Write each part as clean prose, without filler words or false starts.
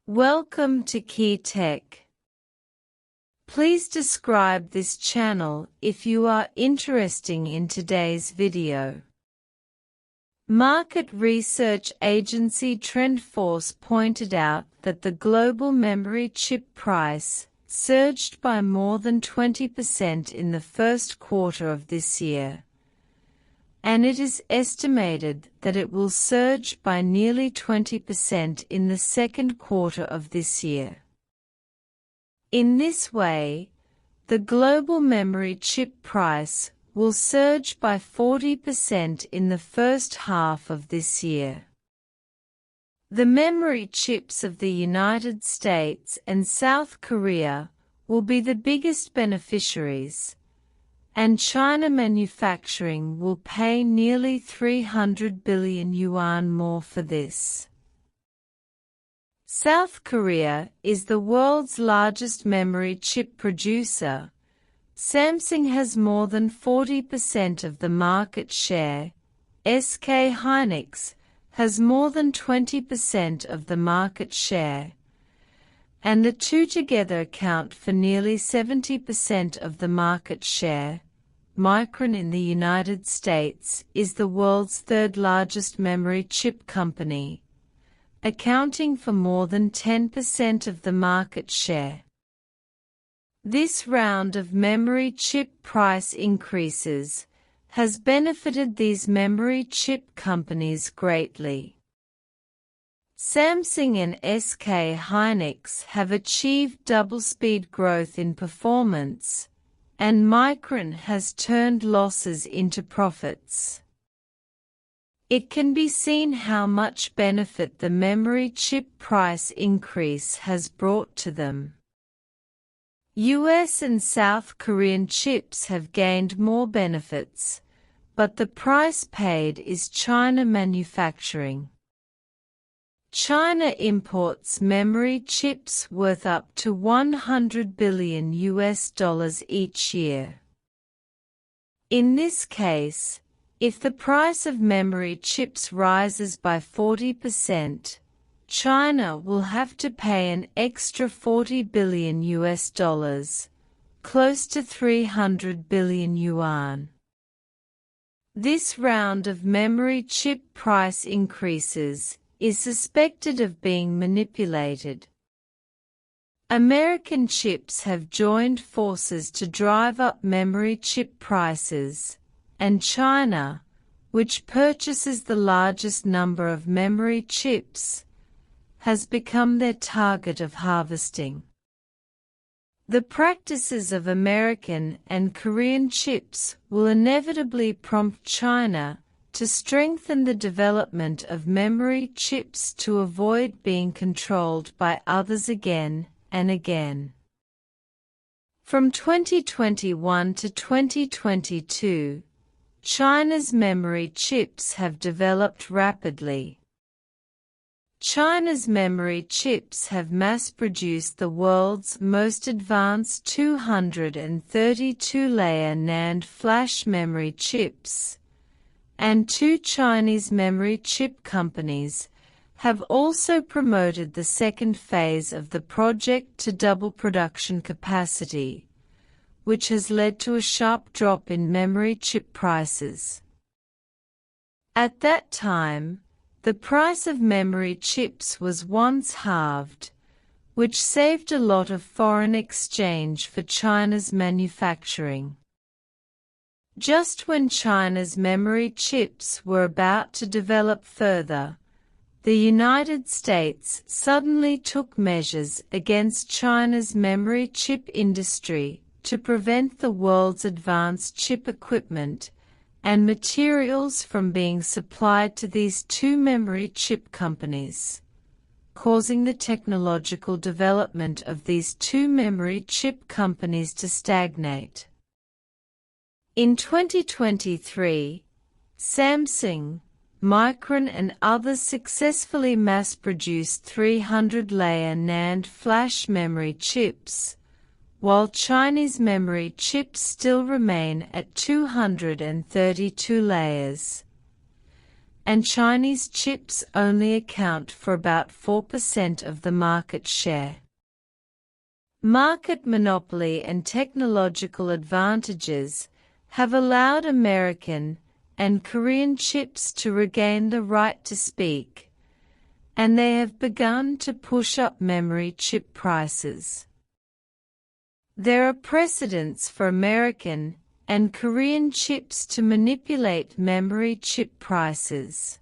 Welcome to Key Tech. Please describe this channel if you are interested in today's video. Market research agency TrendForce pointed out that the global memory chip price surged by more than 20% in the first quarter of this year, and it is estimated that it will surge by nearly 20% in the second quarter of this year. In this way, the global memory chip price will surge by 40% in the first half of this year. The memory chips of the United States and South Korea will be the biggest beneficiaries, and China manufacturing will pay nearly 300 billion yuan more for this. South Korea is the world's largest memory chip producer. Samsung has more than 40% of the market share. SK hynix has more than 20% of the market share, and the two together account for nearly 70% of the market share. Micron in the United States is the world's third largest memory chip company, accounting for more than 10% of the market share. This round of memory chip price increases has benefited these memory chip companies greatly. Samsung and SK hynix have achieved double-speed growth in performance, and Micron has turned losses into profits. It can be seen how much benefit the memory chip price increase has brought to them. US and South Korean chips have gained more benefits, but the price paid is China manufacturing. China imports memory chips worth up to $100 billion each year. In this case, if the price of memory chips rises by 40%, China will have to pay an extra $40 billion, close to 300 billion yuan. This round of memory chip price increases is suspected of being manipulated. American chips have joined forces to drive up memory chip prices, and China, which purchases the largest number of memory chips, has become their target of harvesting. The practices of American and Korean chips will inevitably prompt China to strengthen the development of memory chips to avoid being controlled by others again and again. From 2021 to 2022, China's memory chips have developed rapidly. China's memory chips have mass-produced the world's most advanced 232-layer NAND flash memory chips, and two Chinese memory chip companies have also promoted the second phase of the project to double production capacity, which has led to a sharp drop in memory chip prices. At that time, the price of memory chips was once halved, which saved a lot of foreign exchange for China's manufacturing. Just when China's memory chips were about to develop further, the United States suddenly took measures against China's memory chip industry to prevent the world's advanced chip equipment and materials from being supplied to these two memory chip companies, causing the technological development of these two memory chip companies to stagnate. In 2023, Samsung, Micron and others successfully mass-produced 300-layer NAND flash memory chips, while Chinese memory chips still remain at 232 layers. and Chinese chips only account for about 4% of the market share. Market monopoly and technological advantages have allowed American and Korean chips to regain the right to speak, and they have begun to push up memory chip prices. There are precedents for American and Korean chips to manipulate memory chip prices.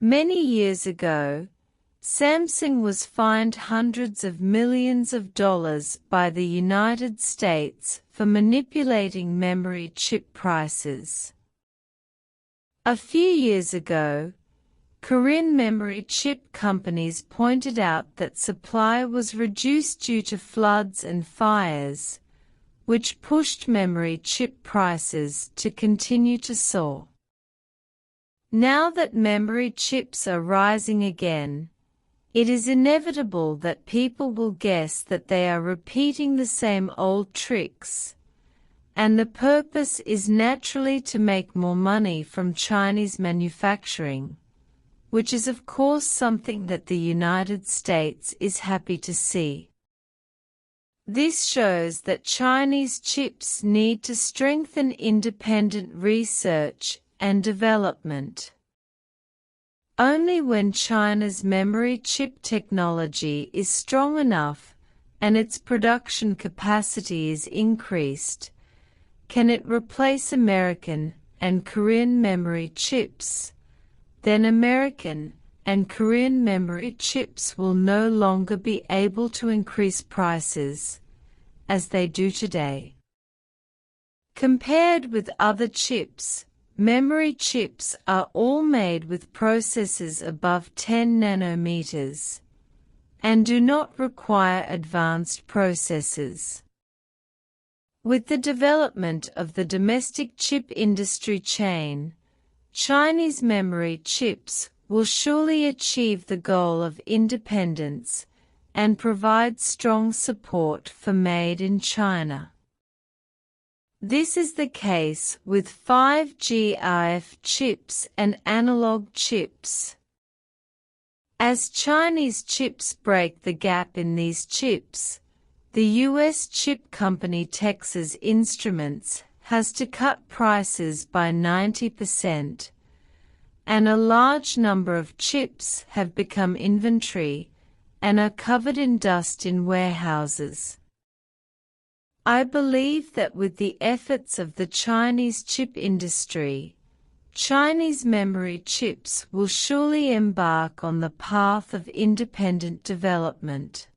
Many years ago, Samsung was fined hundreds of millions of dollars by the United States for manipulating memory chip prices. A few years ago, Korean memory chip companies pointed out that supply was reduced due to floods and fires, which pushed memory chip prices to continue to soar. Now that memory chips are rising again, it is inevitable that people will guess that they are repeating the same old tricks, and the purpose is naturally to make more money from Chinese manufacturing, which is of course something that the United States is happy to see. This shows that Chinese chips need to strengthen independent research and development. Only when China's memory chip technology is strong enough and its production capacity is increased, can it replace American and Korean memory chips. Then American and Korean memory chips will no longer be able to increase prices, as they do today. Compared with other chips, memory chips are all made with processes above 10 nanometers, and do not require advanced processes. With the development of the domestic chip industry chain, Chinese memory chips will surely achieve the goal of independence and provide strong support for Made in China. This is the case with 5G RF chips and analog chips. As Chinese chips break the gap in these chips, the U.S. chip company Texas Instruments has to cut prices by 90%, and a large number of chips have become inventory and are covered in dust in warehouses. I believe that with the efforts of the Chinese chip industry, Chinese memory chips will surely embark on the path of independent development.